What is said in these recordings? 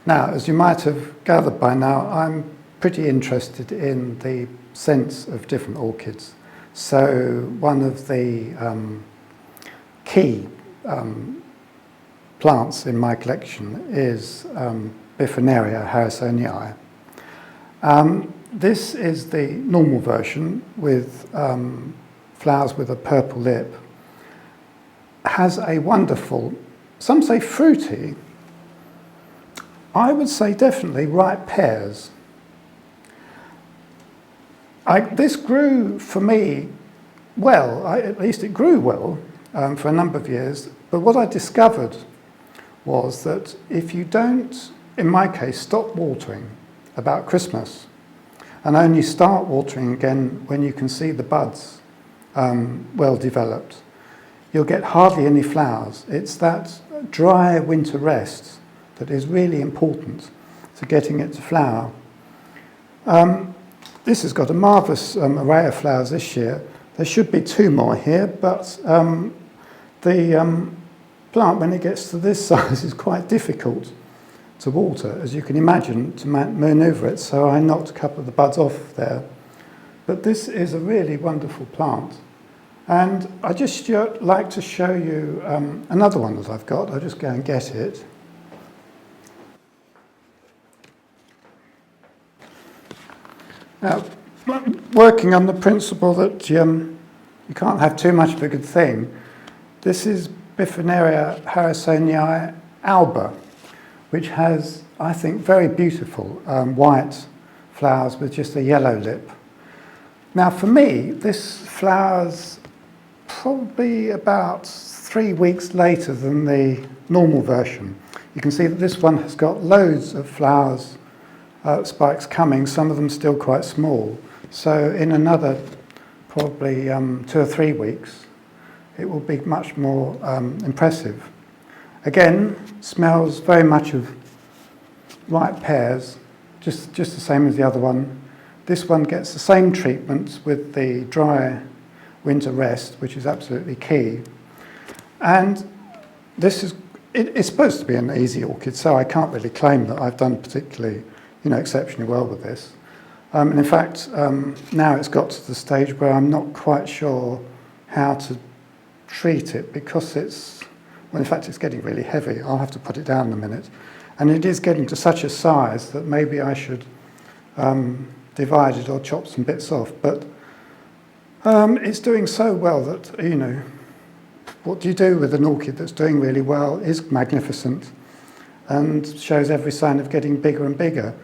Now, as you might have gathered by now, I'm pretty interested in the scents of different orchids. So one of the key plants in my collection is Bifrenaria harrisoniae. This is the normal version with flowers with a purple lip. Has a wonderful, some say fruity, I would say definitely ripe pears. This grew for me well, at least it grew well for a number of years, but what I discovered was that if you don't, in my case, stop watering about Christmas and only start watering again when you can see the buds well developed, you'll get hardly any flowers. It's that dry winter rest that is really important to getting it to flower. This has got a marvellous array of flowers this year. There should be 2 more here, but the plant, when it gets to this size, is quite difficult to water, as you can imagine, to manoeuvre it, so I knocked a couple of the buds off there. But this is a really wonderful plant. And I just like to show you another one that I've got. I'll just go and get it. Now, working on the principle that you can't have too much of a good thing, this is Bifrenaria harrisoniae Alba, which has, I think, very beautiful white flowers with just a yellow lip. Now, for me, this flowers probably about 3 weeks later than the normal version. You can see that this one has got loads of flowers, spikes coming, some of them still quite small. So in another probably 2 or 3 weeks, it will be much more impressive. Again, smells very much of ripe pears, just the same as the other one. This one gets the same treatment with the dry winter rest, which is absolutely key. And this is, it's supposed to be an easy orchid, so I can't really claim that I've done particularly, exceptionally well with this. And in fact, now it's got to the stage where I'm not quite sure how to treat it because well, in fact, it's getting really heavy. I'll have to put it down in a minute. And it is getting to such a size that maybe I should divide it or chop some bits off. But it's doing so well that, what do you do with an orchid that's doing really well, is magnificent, and shows every sign of getting bigger and bigger.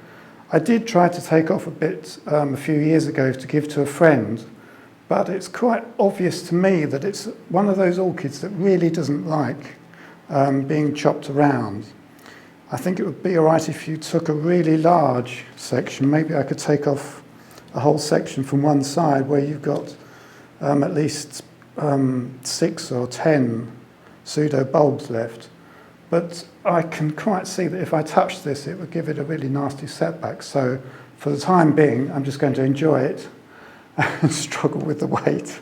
I did try to take off a bit a few years ago to give to a friend, but it's quite obvious to me that it's one of those orchids that really doesn't like being chopped around. I think it would be all right if you took a really large section. Maybe I could take off a whole section from one side where you've got at least 6 or 10 pseudo bulbs left. But I can quite see that if I touched this, it would give it a really nasty setback. So for the time being, I'm just going to enjoy it and struggle with the weight.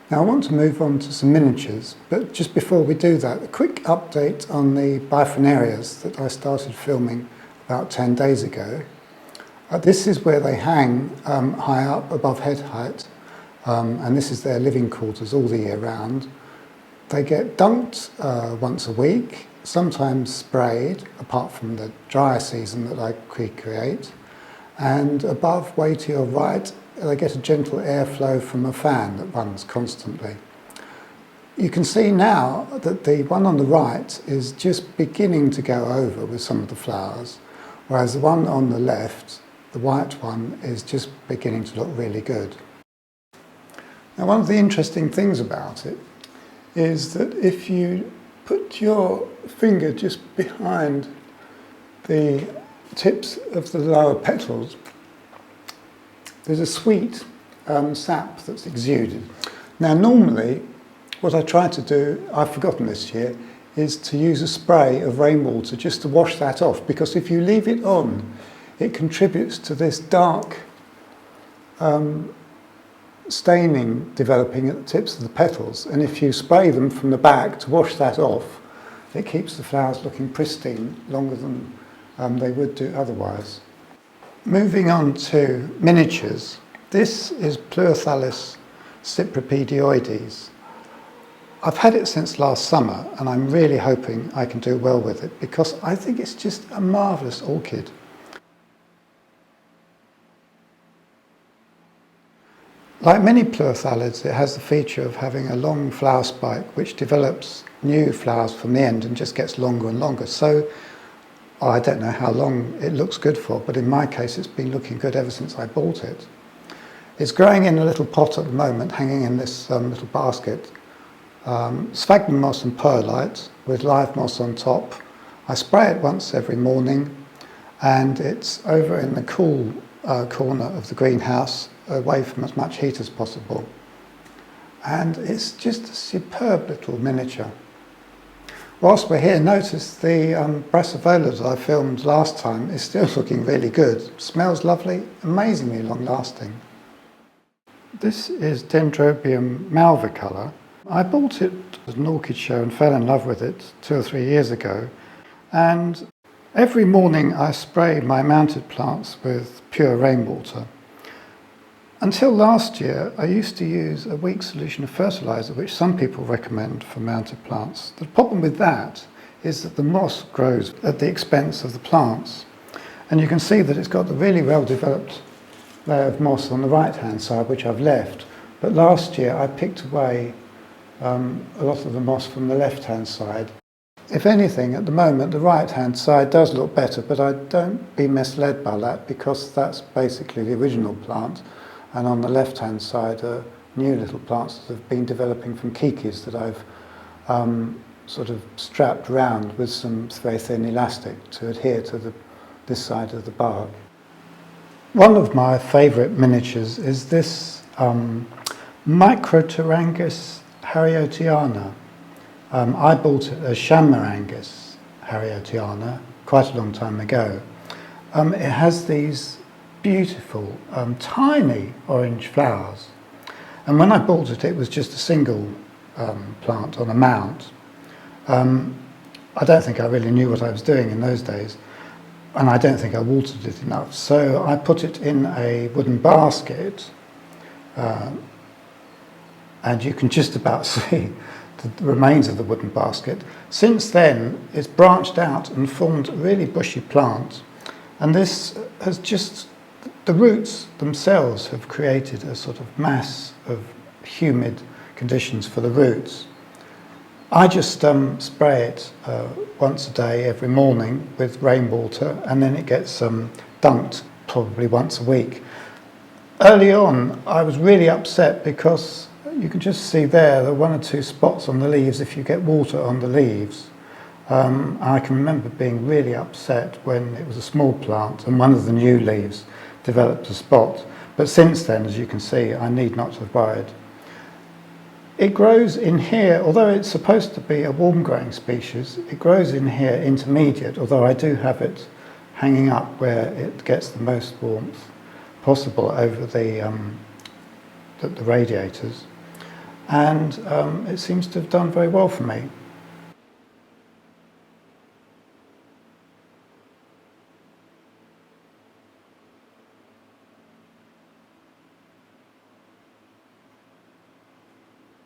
Now I want to move on to some miniatures, but just before we do that, a quick update on the Bifrenarias that I started filming about 10 days ago. This is where they hang high up above head height, and this is their living quarters all the year round. They get dunked once a week, sometimes sprayed, apart from the drier season that I create. And above, way to your right, they get a gentle airflow from a fan that runs constantly. You can see now that the one on the right is just beginning to go over with some of the flowers, whereas the one on the left, the white one, is just beginning to look really good. Now, one of the interesting things about it is that if you put your finger just behind the tips of the lower petals, there's a sweet sap that's exuded. Now normally what I try to do, I've forgotten this year, is to use a spray of rainwater just to wash that off, because if you leave it on, it contributes to this dark staining developing at the tips of the petals, and if you spray them from the back to wash that off, It keeps the flowers looking pristine longer than they would do otherwise. Moving on to miniatures, this is Pleurothallis cypripedioides. I've had it since last summer and I'm really hoping I can do well with it because I think it's just a marvellous orchid. Like many pleurothallids, it has the feature of having a long flower spike which develops new flowers from the end and just gets longer and longer. So I don't know how long it looks good for, but in my case it's been looking good ever since I bought it. It's growing in a little pot at the moment, hanging in this little basket. Sphagnum moss and perlite with live moss on top. I spray it once every morning, and it's over in the cool corner of the greenhouse, away from as much heat as possible. And it's just a superb little miniature. Whilst we're here, notice the brassavola that I filmed last time is still looking really good. Smells lovely, amazingly long lasting. This is Dendrobium malvicolor. I bought it at an orchid show and fell in love with it 2 or 3 years ago. And every morning I spray my mounted plants with pure rainwater. Until last year, I used to use a weak solution of fertiliser, which some people recommend for mounted plants. The problem with that is that the moss grows at the expense of the plants. And you can see that it's got the really well-developed layer of moss on the right-hand side, which I've left. But last year, I picked away a lot of the moss from the left-hand side. If anything, at the moment, the right-hand side does look better, but I don't be misled by that because that's basically the original plant. And on the left-hand side are new little plants that have been developing from kikis that I've sort of strapped round with some very thin elastic to adhere to this side of the bark. One of my favourite miniatures is this Microterangis hariotiana. I bought it as Chamarangis hariotiana quite a long time ago. It has these beautiful, tiny orange flowers. And when I bought it, it was just a single plant on a mount. I don't think I really knew what I was doing in those days, and I don't think I watered it enough. So I put it in a wooden basket, and you can just about see the remains of the wooden basket. Since then, it's branched out and formed a really bushy plant, and this has just the roots themselves have created a sort of mass of humid conditions for the roots. I just spray it once a day every morning with rainwater, and then it gets dumped probably once a week. Early on, I was really upset because you can just see there are 1 or 2 spots on the leaves if you get water on the leaves. I can remember being really upset when it was a small plant and one of the new leaves developed a spot, but since then, as you can see, I need not have worried. It grows in here, although it's supposed to be a warm growing species, it grows in here intermediate, although I do have it hanging up where it gets the most warmth possible over the radiators, and it seems to have done very well for me.